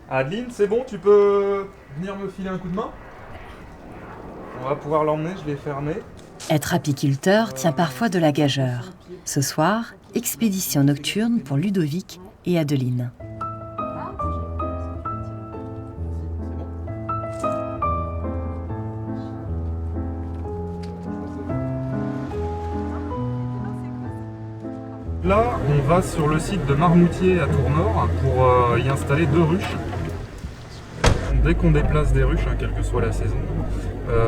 Adeline, c'est bon, tu peux venir me filer un coup de main? On va pouvoir l'emmener, je l'ai fermé. Être apiculteur tient parfois de la gageure. Ce soir, expédition nocturne pour Ludovic et Adeline. Là, on va sur le site de Marmoutier à Tournord pour y installer 2 ruches. Dès qu'on déplace des ruches, quelle que soit la saison,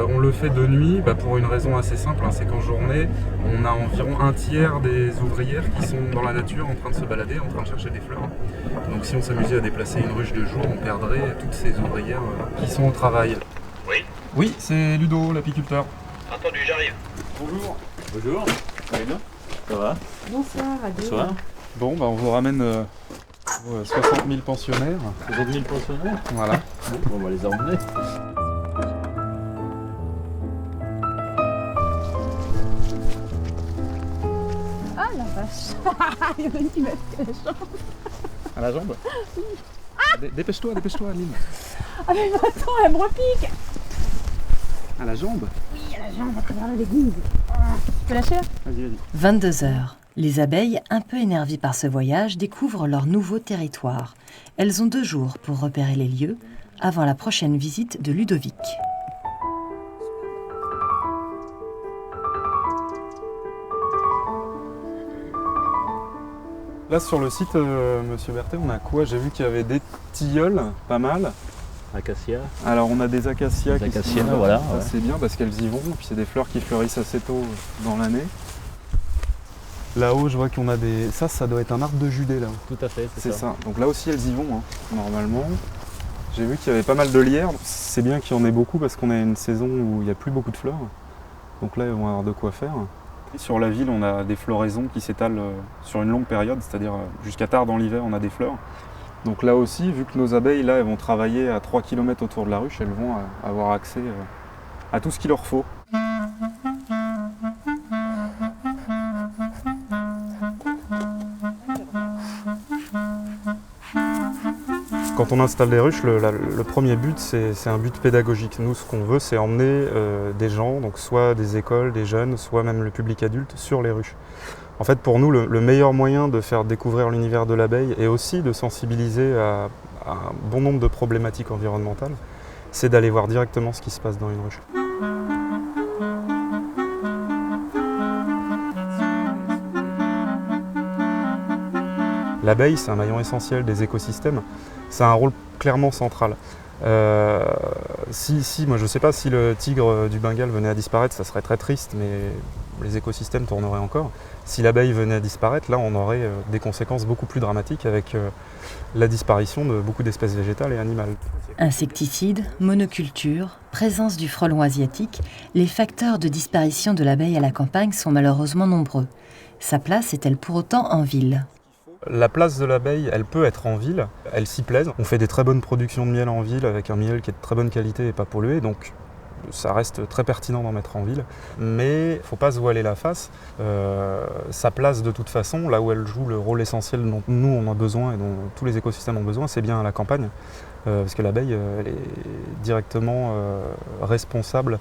on le fait de nuit pour une raison assez simple, c'est qu'en journée, on a environ un tiers des ouvrières qui sont dans la nature en train de se balader, en train de chercher des fleurs. Donc si on s'amusait à déplacer une ruche de jour, on perdrait toutes ces ouvrières qui sont au travail. Oui. Oui, c'est Ludo, l'apiculteur. Entendu, j'arrive. Bonjour. Bonjour, ça va bien? Ça va? Bonsoir, Adèle. Bonsoir. Bon, on vous ramène 60 000 pensionnaires. 60 000 pensionnaires? Voilà. Bon, on va les emmener. Ah la vache. Il y en a une qui m'a fait la jambe. À la jambe. Dépêche-toi, Adeline. Ah mais attends, elle me repique. À la jambe. Oui, à la jambe à travers la l'église. Tu peux lâcher là? Vas-y. 22 heures. Les abeilles, un peu énervées par ce voyage, découvrent leur nouveau territoire. Elles ont 2 jours pour repérer les lieux avant la prochaine visite de Ludovic. Là sur le site, Monsieur Berthet, on a quoi? J'ai vu qu'il y avait des tilleuls, pas mal. Acacia. Alors on a des acacias Des qui acacias, sont voilà, Ça, ouais. c'est bien parce qu'elles y vont, et puis c'est des fleurs qui fleurissent assez tôt dans l'année. Là-haut, je vois qu'on a des... Ça doit être un arbre de Judée là. Tout à fait, C'est ça. Donc là aussi, elles y vont, normalement. J'ai vu qu'il y avait pas mal de lierre. C'est bien qu'il y en ait beaucoup parce qu'on a une saison où il n'y a plus beaucoup de fleurs. Donc là, ils vont avoir de quoi faire. Et sur la ville, on a des floraisons qui s'étalent sur une longue période, c'est-à-dire jusqu'à tard dans l'hiver, on a des fleurs. Donc là aussi, vu que nos abeilles, là, elles vont travailler à 3 km autour de la ruche, elles vont avoir accès à tout ce qu'il leur faut. Quand on installe des ruches, le premier but, c'est un but pédagogique. Nous, ce qu'on veut, c'est emmener des gens, donc soit des écoles, des jeunes, soit même le public adulte, sur les ruches. En fait, pour nous, le meilleur moyen de faire découvrir l'univers de l'abeille et aussi de sensibiliser à un bon nombre de problématiques environnementales, c'est d'aller voir directement ce qui se passe dans une ruche. L'abeille, c'est un maillon essentiel des écosystèmes. Ça a un rôle clairement central. Moi je ne sais pas si le tigre du Bengale venait à disparaître, ça serait très triste, mais les écosystèmes tourneraient encore. Si l'abeille venait à disparaître, là on aurait des conséquences beaucoup plus dramatiques avec la disparition de beaucoup d'espèces végétales et animales. Insecticides, monoculture, présence du frelon asiatique, les facteurs de disparition de l'abeille à la campagne sont malheureusement nombreux. Sa place est-elle pour autant en ville ? La place de l'abeille, elle peut être en ville, elle s'y plaise. On fait des très bonnes productions de miel en ville avec un miel qui est de très bonne qualité et pas pollué, donc ça reste très pertinent d'en mettre en ville. Mais il ne faut pas se voiler la face. Sa place de toute façon, là où elle joue le rôle essentiel dont nous on a besoin et dont tous les écosystèmes ont besoin, c'est bien à la campagne. Parce que l'abeille, elle est directement responsable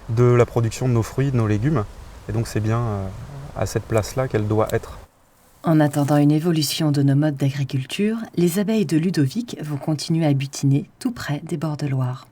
de la production de nos fruits, de nos légumes. Et donc c'est bien à cette place-là qu'elle doit être. En attendant une évolution de nos modes d'agriculture, les abeilles de Ludovic vont continuer à butiner tout près des bords de Loire.